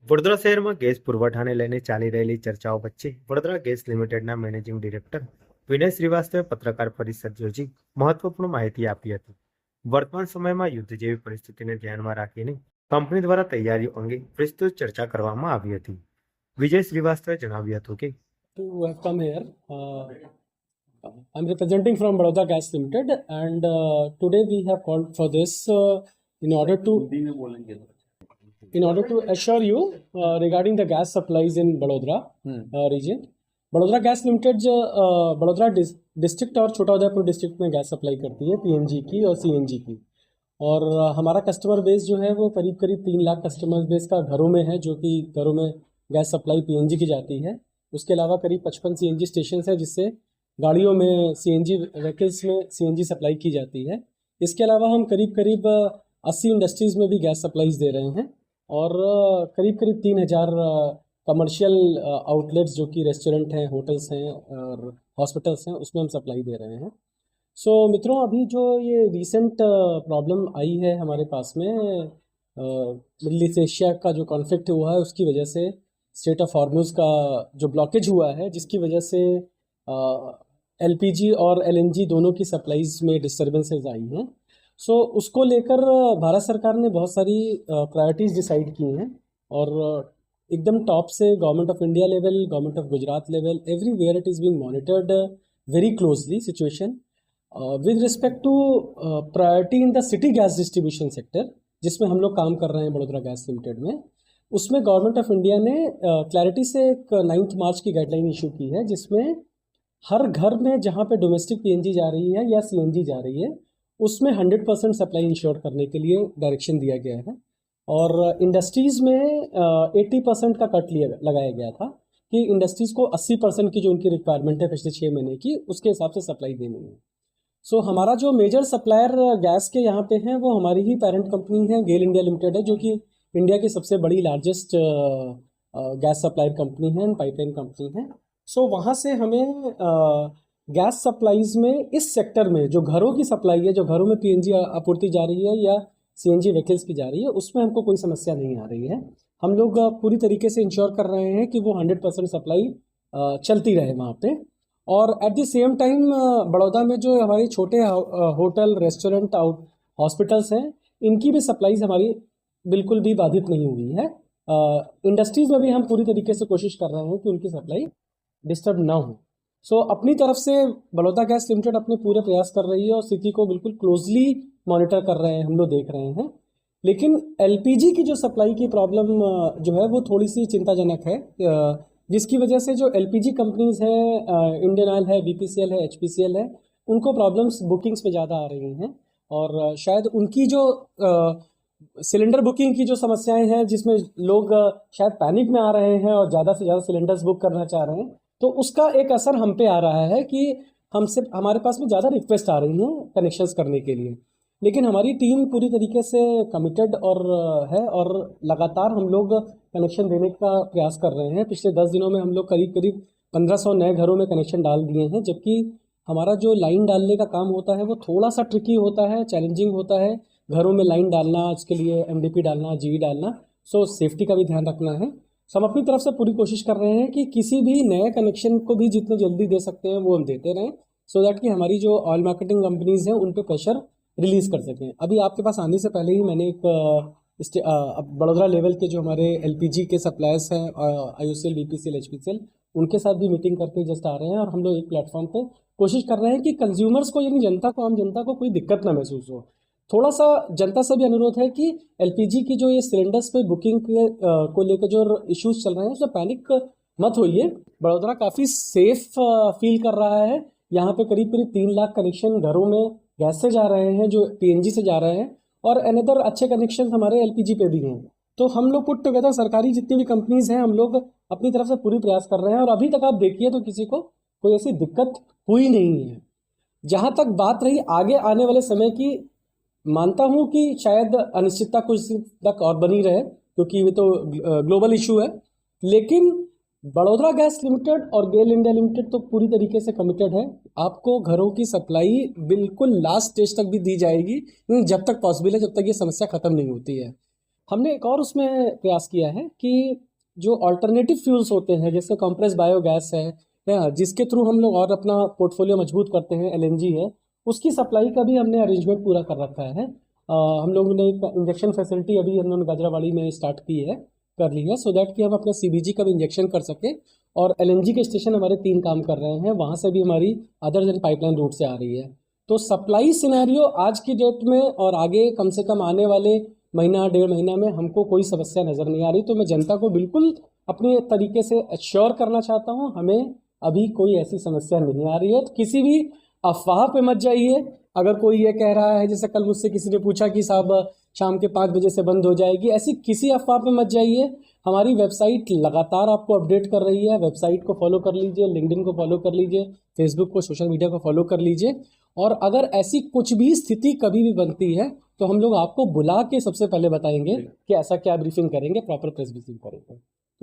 વડોદરા શહેરમાં ગેસ પુરવઠાને લઈને ચાલી રહેલી ચર્ચાઓ વચ્ચે વડોદરા ગેસ લિમિટેડના મેનેજિંગ ડિરેક્ટર વિનય શ્રીવાસ્તવે પત્રકાર પરિષદ યોજી મહત્વપૂર્ણ માહિતી આપી હતી. વર્તમાન સમયમાં યુદ્ધ જેવી પરિસ્થિતિને ધ્યાનમાં રાખીને કંપની દ્વારા તૈયારીઓ અંગે વિસ્તૃત ચર્ચા કરવામાં આવી હતી. વિજય શ્રીવાસ્તવે જણાવ્યું હતું કે To have come here. I'm representing from Baroda Gas Limited, and today we have called for this in order to assure you regarding the gas supplies in Barodra region. Barodra Gas Limited Vadodara district और छोटा Udaipur district में gas supply करती है, PNG की और CNG की. और हमारा कस्टमर बेस जो है वो करीब 3 लाख कस्टमर बेस का घरों में है, जो कि घरों में गैस सप्लाई पीएनजी की जाती है. उसके अलावा करीब 55 सीएनजी स्टेशन है, जिससे गाड़ियों में सीएनजी व्हीकल्स में सीएनजी सप्लाई की जाती है. इसके अलावा हम करीब 80 इंडस्ट्रीज़ में भी गैस सप्लाईज दे रहे हैं, और करीब 3000 कमर्शियल आउटलेट्स जो कि रेस्टोरेंट हैं, होटल्स हैं और हॉस्पिटल्स हैं, उसमें हम सप्लाई दे रहे हैं. सो मित्रों, अभी जो ये रिसेंट प्रॉब्लम आई है हमारे पास में, मिडल ईस्ट एशिया का जो कॉन्फ्लिक्ट हुआ है उसकी वजह से स्ट्रेट ऑफ हॉर्मुज़ का जो ब्लॉकेज हुआ है, जिसकी वजह से एलपीजी और एलएनजी दोनों की सप्लाईज में डिस्टर्बेंसेस आई हैं. सो उसको लेकर भारत सरकार ने बहुत सारी प्रायोरिटीज़ डिसाइड की हैं, और एकदम टॉप से government of India level, government of Gujarat level, everywhere it is being monitored very closely situation with respect to priority in the city gas distribution sector, जिसमें हम लोग काम कर रहे हैं बड़ोदरा गैस लिमिटेड में. उसमें गवर्नमेंट ऑफ इंडिया ने क्लैरिटी से एक 9 मार्च की गाइडलाइन इशू की है, जिसमें हर घर में जहाँ पे डोमेस्टिक पीएनजी जा रही है या सीएनजी जा रही है, उसमें 100% सप्लाई इंश्योर करने के लिए डायरेक्शन दिया गया है. और इंडस्ट्रीज़ में 80% का कट लगाया गया था कि इंडस्ट्रीज़ को 80% की जो उनकी रिक्वायरमेंट है पिछले 6 महीने की, उसके हिसाब से सप्लाई देनी है. सो हमारा जो मेजर सप्लायर गैस के यहाँ पे हैं वो हमारी ही पेरेंट कंपनी है, गेल इंडिया लिमिटेड है, जो कि इंडिया की सबसे बड़ी लार्जेस्ट गैस सप्लायर कंपनी है, पाइपलाइन कंपनी है. सो वहाँ से हमें गैस सप्लाईज में इस सेक्टर में जो घरों की सप्लाई है, जो घरों में पीएनजी आपूर्ति जा रही है या सीएनजी व्हीकल्स की जा रही है, उसमें हमको कोई समस्या नहीं आ रही है. हम लोग पूरी तरीके से इंश्योर कर रहे हैं कि वो 100% सप्लाई चलती रहे वहाँ पे. और at the same time Baroda में जो हमारे छोटे होटल, रेस्टोरेंट, हॉस्पिटल्स हैं, इनकी भी सप्लाईज हमारी बिल्कुल भी बाधित नहीं हुई है. इंडस्ट्रीज़ में भी हम पूरी तरीके से कोशिश कर रहे हैं कि उनकी सप्लाई डिस्टर्ब ना हो. सो अपनी तरफ से बड़ौदा गैस लिमिटेड अपने पूरे प्रयास कर रही है और स्थिति को बिल्कुल क्लोजली मॉनिटर कर रहे हैं, हम लोग देख रहे हैं. लेकिन एलपीजी की जो सप्लाई की प्रॉब्लम जो है वो थोड़ी सी चिंताजनक है, जिसकी वजह से जो एलपीजी कंपनीज़ हैं, इंडियन ऑयल है, बीपीसीएल है, एचपीसीएल है, उनको प्रॉब्लम्स बुकिंग्स में ज़्यादा आ रही हैं. और शायद उनकी जो सिलेंडर बुकिंग की जो समस्याएं हैं, जिसमें लोग शायद पैनिक में आ रहे हैं और ज़्यादा से ज़्यादा सिलेंडर्स बुक करना चाह रहे हैं, तो उसका एक असर हम पे आ रहा है कि हमारे पास में ज़्यादा रिक्वेस्ट आ रही हैं कनेक्शंस करने के लिए. लेकिन हमारी टीम पूरी तरीके से कमिटेड है, और लगातार हम लोग कनेक्शन देने का प्रयास कर रहे हैं. पिछले 10 दिनों में हम लोग करीब 1500 नए घरों में कनेक्शन डाल दिए हैं, जबकि हमारा जो लाइन डालने का काम होता है वो थोड़ा सा ट्रिकी होता है, चैलेंजिंग होता है. घरों में लाइन डालना, उसके लिए एमडीपी डालना, जीई डालना, सो सेफ्टी का भी ध्यान रखना है. सो हम अपनी तरफ से पूरी कोशिश कर रहे हैं कि किसी भी नए कनेक्शन को भी जितने जल्दी दे सकते हैं वो हम देते रहें, सो दैट कि हमारी जो ऑयल मार्केटिंग कंपनीज़ हैं उन पर प्रेशर रिलीज़ कर सकें. अभी आपके पास आने से पहले ही मैंने एक बड़ोदरा लेवल के जो हमारे एलपीजी के सप्लायर्स हैं, आईओसीएल, बीपीसीएल, एचपीसीएल, उनके साथ भी मीटिंग करके जस्ट आ रहे हैं. और हम लोग एक प्लेटफॉर्म पे कोशिश कर रहे हैं कि कंज्यूमर्स को, यानी जनता को, आम जनता को कोई दिक्कत ना महसूस हो. थोड़ा सा जनता से भी अनुरोध है कि एलपीजी की जो ये सिलेंडर्स पे बुकिंग को लेकर जो इश्यूज चल रहे हैं उसमें पैनिक मत होइए. बड़ोदरा काफ़ी सेफ फील कर रहा है. यहाँ पे करीब 3 लाख कनेक्शन घरों में गैस से जा रहे हैं, जो पीएनजी से जा रहे हैं, और अनदर अच्छे कनेक्शन हमारे एलपीजी पे भी हैं. तो हम लोग पुट टुगेदर, सरकारी जितनी भी कंपनीज़ हैं, हम लोग अपनी तरफ से पूरी प्रयास कर रहे हैं. और अभी तक आप देखिए तो किसी को कोई ऐसी दिक्कत हुई नहीं है. जहाँ तक बात रही आगे आने वाले समय की, मानता हूँ कि शायद अनिश्चितता कुछ तक और बनी रहे, क्योंकि ये तो ग्लोबल इशू है. लेकिन बड़ोदरा गैस लिमिटेड और गेल इंडिया लिमिटेड तो पूरी तरीके से कमिटेड है. आपको घरों की सप्लाई बिल्कुल लास्ट स्टेज तक भी दी जाएगी, जब तक पॉसिबल है, जब तक ये समस्या ख़त्म नहीं होती है. हमने एक और उसमें प्रयास किया है कि जो अल्टरनेटिव फ्यूल्स होते हैं जैसे कंप्रेस बायोगैस है या जिसके थ्रू हम लोग और अपना पोर्टफोलियो मजबूत करते हैं, एलएनजी है, उसकी सप्लाई का भी हमने अरेंजमेंट पूरा कर रखा है। हम लोगों ने एक इंजेक्शन फैसिलिटी अभी हम लोगों ने गाजराबाड़ी में स्टार्ट की है, कर ली है, सो दैट कि हम अपना सीबीजी का भी इंजेक्शन कर सकें। और एलएनजी के स्टेशन हमारे 3 काम कर रहे हैं, वहाँ से भी हमारी अदर देन पाइपलाइन रूट से आ रही है। तो सप्लाई सिनेरियो आज की डेट में और आगे कम से कम आने वाले महीना 1.5 महीना में हमको कोई समस्या नज़र नहीं आ रही। तो मैं जनता को बिल्कुल अपने तरीके से एश्योर करना चाहता हूँ, हमें अभी कोई ऐसी समस्या नहीं आ रही है। तो किसी भी अफवाह पे मत जाइए। अगर कोई ये कह रहा है, जैसे कल मुझसे किसी ने पूछा कि साहब शाम के 5 बजे से बंद हो जाएगी, ऐसी किसी अफवाह पे मत जाइए। हमारी वेबसाइट लगातार आपको अपडेट कर रही है, वेबसाइट को फॉलो कर लीजिए, लिंक्डइन को फॉलो कर लीजिए, फेसबुक को, सोशल मीडिया को फॉलो कर लीजिए। और अगर ऐसी कुछ भी स्थिति कभी भी बनती है तो हम लोग आपको बुला के सबसे पहले बताएंगे कि ऐसा क्या ब्रीफिंग करेंगे, प्रॉपर प्रेस ब्रीफिंग करेंगे।